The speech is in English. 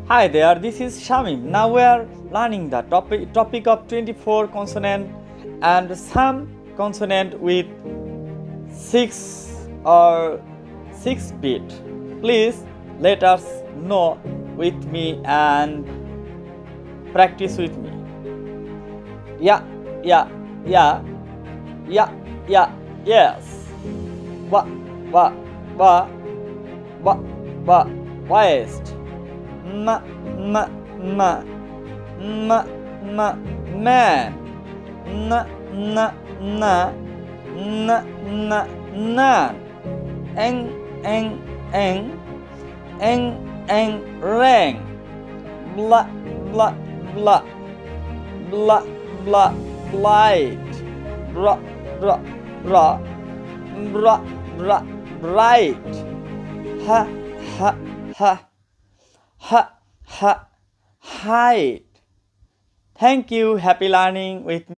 Hi there, this is Shamim. Now we are learning the topic of 24 consonant and some consonant with 6 or 6 beat. Please let us know with me and practice with me. Yeah, yeah, yeah, yeah, yeah, yes. Wa, wa, wa, wa, wa, west. Ma, ma, ma, ma, ma, man. Na, na, na, na, na, nan. Eng, eng, rang. Blah, blah, blah. Blah, blah, blight. Bra, bra, bra. Bra, bra, bright. Ha, ha, ha. Ha, ha, hide. Thank you. Happy learning with me.